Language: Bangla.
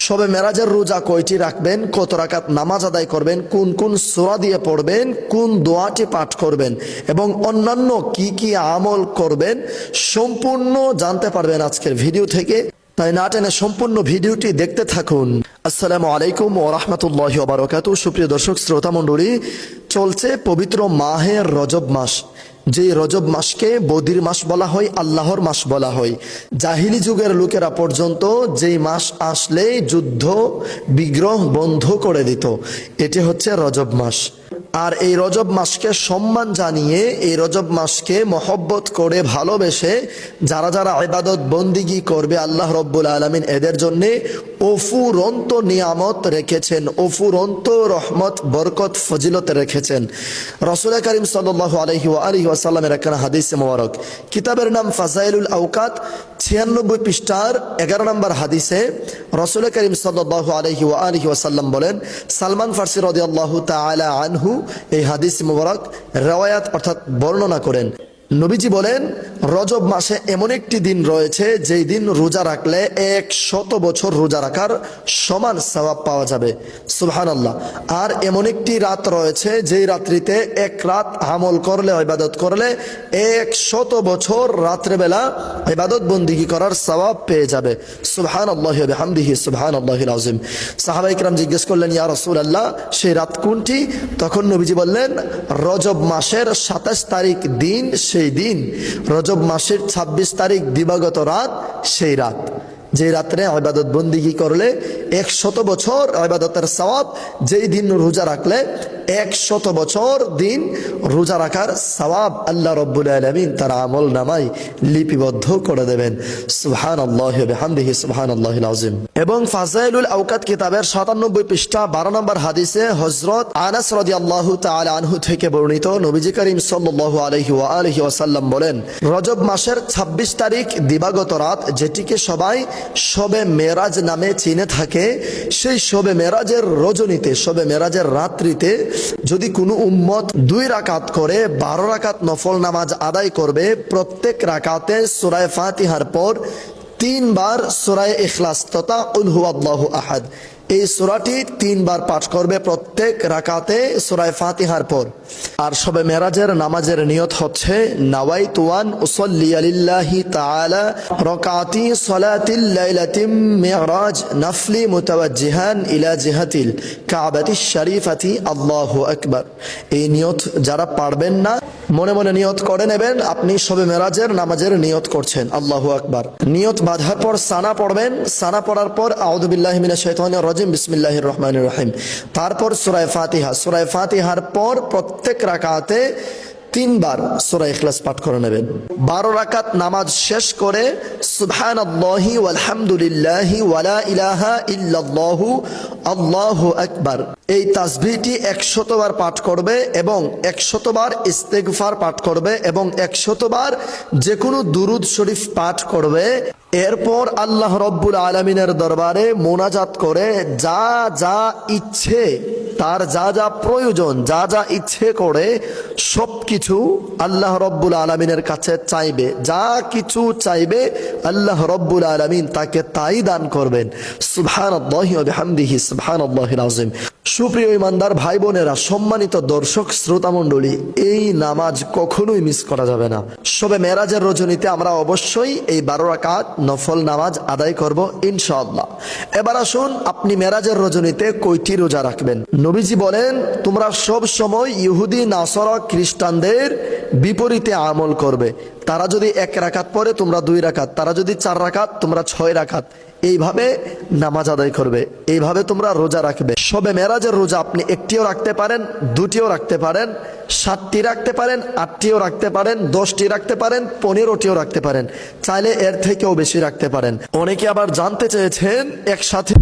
শবে মেরাজের রোজা কয়টি রাখবেন, কত রাকাত নামাজ আদায় করবেন, কোন কোন সূরা দিয়ে পড়বেন, কোন দোয়াটি পাঠ করবেন এবং অন্যান্য কি কি আমল করবেন সম্পূর্ণ জানতে পারবেন আজকের ভিডিও থেকে। তাই না টেনে সম্পূর্ণ ভিডিওটি দেখতে থাকুন। আসসালামু আলাইকুম ওয়া রাহমাতুল্লাহি ওয়া বারাকাতুহু। সুপ্রিয় দর্শক শ্রোতা মণ্ডলী, চলছে পবিত্র মাহের রজব মাস। যে রজব মাসকে বদির মাস বলা হয়, আল্লাহর মাস বলা হয়। জাহিলি যুগের লোকেরা পর্যন্ত যেই মাস আসলে যুদ্ধ বিগ্রহ বন্ধ করে দিত, এটি হচ্ছে রজব মাস। আর এই রজব মাসকে সম্মান জানিয়ে, এই রজব মাসকে মহব্বত করে ভালোবেসে যারা যারা ইবাদত বন্দিগি করবে, আল্লাহ রব্বুল আলামিন এদের জন্য অফুরন্ত নিয়ামত রেখেছেন, অফুরন্ত রহমত বরকত ফজিলত রেখেছেন। রাসূল করিম সাল্লাল্লাহু আলাইহি ওয়াসাল্লামের একখানা হাদিসে মোবারক, কিতাবের নাম ফাজাইলুল আওকাত, 96 পৃষ্ঠার 11 নম্বর হাদিসে রাসূল করিম সাল্লাল্লাহু আলাইহি ওয়াসাল্লাম বলেন, সালমান ফারসি রাদিয়াল্লাহু তাআলা আনহু এই হাদিস মোবারক রওয়ায়াত অর্থাৎ বর্ণনা করেন। নবীজি বলেন, রজব মাসে এমন একটি দিন রয়েছে যেই দিন রোজা রাখলে 100 বছর রোজা রাখার সমান সওয়াব পাওয়া যাবে। সুবহানাল্লাহ। আর এমন একটি রাত রয়েছে যেই রাত্রিতে এক রাত আমল করলে, ইবাদত করলে 100 বছর রাত্রেবেলা ইবাদত বন্দিগি করার সওয়াব পেয়ে যাবে। সুবহানাল্লাহি ওয়া বিহামদিহি সুবহানাল্লাহিল আযীম। সাহাবায়ে কিরাম জিজ্ঞেস করলেন, ইয়া রাসূলুল্লাহ, সেই রাত কোনটি? তখন নবীজি বললেন, রজব মাসের 27 তারিখ দিন সেই দিন, রজব মাসের 26 তারিখ দিবাগত রাত সেই রাত, যে রাত্রে ইবাদত বন্দিগি করলে 100 বছর ইবাদতের সওয়াব, যেই দিন রোজা রাখলে 100 বছর দিন রোজা রাখার সওয়াব আল্লাহ রব্বুল আলামিন তার আমল নামায় লিপিবদ্ধ করে দেবেন। সুবহানাল্লাহি ওয়া বিহামদিহি সুবহানাল্লাহিল আযীম। এবং ফাজাইলুল আওকাত কিতাবের 97 পৃষ্ঠা 12 নম্বর হাদিসে হযরত আনাস রাদিয়াল্লাহু তাআলা আনহু থেকে বর্ণিত, নবীজি করিম সাল্লাল্লাহু আলাইহি ওয়াসাল্লাম বলেন, রজব মাসের 26 তারিখ দিবাগত রাত, যেটিকে সবাই শবে মেরাজ নামে চিনে থাকে, সেই শবে মেরাজের রজনীতে, শবে মেরাজের রাত্রিতে যদি কোনো উম্মত 2 রাকাত করে 12 রাকাত নফল নামাজ আদায় করবে, প্রত্যেক রাকাতে সূরা ফাতিহার পর 3 বার সূরা ইখলাস তথা কুল হুয়াল্লাহু আহাদ, এই সূরাটি 3 বার পাঠ করবে প্রত্যেক রাকাতে সূরা ফাতিহার পর। আর শবে মেরাজের নামাজের নিয়ত হচ্ছে, নাওয়াইতু আন উসাল্লি লিল্লাহি তাআলা রাকাতি সালাতিল লাইলাতিম মিরাজ নাফলি মুতাওয়াজ্জিহান ইলা জিহাতিল কাবাতিশ শরীফাতি আল্লাহু আকবার। এই নিয়ত যারা পারবেন না, মনে মনে নিয়ত করে নেবেন, আপনি শবে মেরাজের নামাজের নিয়ত করছেন। আল্লাহু আকবার। নিয়ত বাঁধার পর সানা পড়বেন, সানা পড়ার পর আউযু বিল্লাহি মিনাশ শাইতানির রাজিম বিসমিল্লাহির রহমানির রহিম, তারপর সূরা ফাতিহা, সূরা ফাতিহার পর প্রত্যেক রাকাতে 3 বার সূরা ইখলাস পাঠ করে নেবেন। 12 রাকাত নামাজ শেষ করে সুবহানাল্লাহি ওয়াল হামদুলিল্লাহি ওয়া লা ইলাহা ইল্লাল্লাহু আল্লাহু আকবার, এই তাসবিহটি 100 বার পাঠ করবে এবং 100 বার ইস্তেগফার পাঠ করবে এবং 100 বার যে কোনো দুরুদ শরীফ পাঠ করবে। এরপর আল্লাহ রব্বুল আলামিনের দরবারে মোনাজাত করে যা যা ইচ্ছে, তার যা যা প্রয়োজন, যা যা ইচ্ছে করে সবকিছু আল্লাহ রব্বুল আলামিনের কাছে চাইবে। যা কিছু চাইবে আল্লাহ রব্বুল আলামিন তাকে তাই দান করবেন। সুবহানাল্লাহি ওয়া বিহামদিহি সুবহানাল্লাহিল আযীম। সুপ্রিয় ইমানদার ভাই বোনেরা, সম্মানিত দর্শক শ্রোতা মণ্ডলী, এই নামাজ কখনোই মিস করা যাবে না। শবে মেরাজের রজনীতে আমরা অবশ্যই এই 12 রাকাত নফল নামাজ আদায় করব ইনশাআল্লাহ। এবার আসুন, আপনি মেরাজের রজনীতে কয়টি রোজা রাখবেন? নবীজি বলেন, তোমরা সব সময় ইহুদি নাসারা খ্রিস্টানদের বিপরীতে আমল করবে। তারা যদি 1 রাকাত পড়ে তোমরা 2 রাকাত, তারা যদি 4 রাকাত তোমরা 6 রাকাত, এইভাবে নামাজ আদায় করবে, এইভাবে তোমরা রোজা রাখবে। শবে মেরাজের রোজা আপনি 1টিও রাখতে পারেন, 2টিও রাখতে পারেন, 7টি রাখতে পারেন, 8টিও রাখতে পারেন, 10টি রাখতে পারেন, 15টিও রাখতে পারেন, চাইলে এর থেকেও বেশি রাখতে পারেন। অনেকে আবার জানতে চেয়েছেন একসাথে